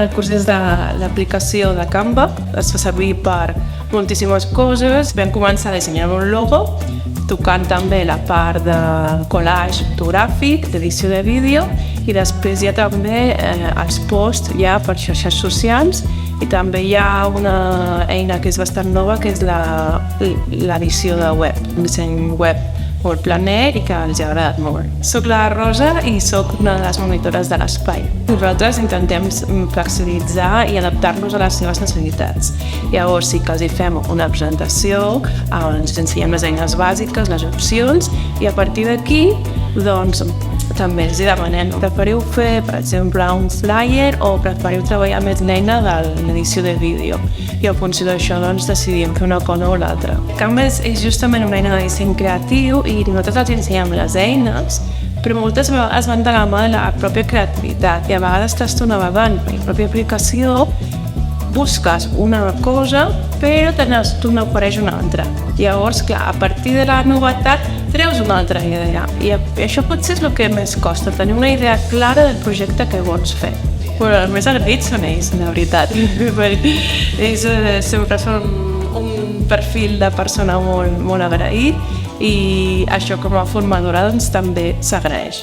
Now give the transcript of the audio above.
El curs és de l'aplicació de Canva, es fa servir per moltíssimes coses. Vam començar dissenyant un logo, tocant també la part de collage fotogràfic, d'edició de vídeo, i després hi ha també els posts ja per xarxes socials, i també hi ha una eina que és bastant nova, que és l'edició de web, un disseny web molt planer i que els ha agradat molt. Soc la Rosa i soc una de les monitores de l'espai. Nosaltres intentem flexibilitzar i adaptar-nos a les seves necessitats. Llavors sí que els hi fem una presentació, ens ensenyem les eines bàsiques, les opcions, i a partir d'aquí doncs, també els demanem, preferiu fer, per exemple, un flyer o preferiu treballar més l'eina de l'edició de vídeo. I en funció d'això doncs, decidim fer una cosa o l'altra. Canva és justament una eina de disseny creatiu i nosaltres els ensenyem les eines, però moltes vegades van de la mà de la pròpia creativitat i a vegades t'estàs navegant per la pròpia aplicació, busques una cosa però tu n'ofereix una altra. Llavors, clar, a partir de la novetat treus una altra idea i això potser és el que més costa, tenir una idea clara del projecte que vols fer. Però els més agraïts són ells, la veritat. Ells sempre són un perfil de persona molt agraït i això com a formadora doncs, també s'agraeix.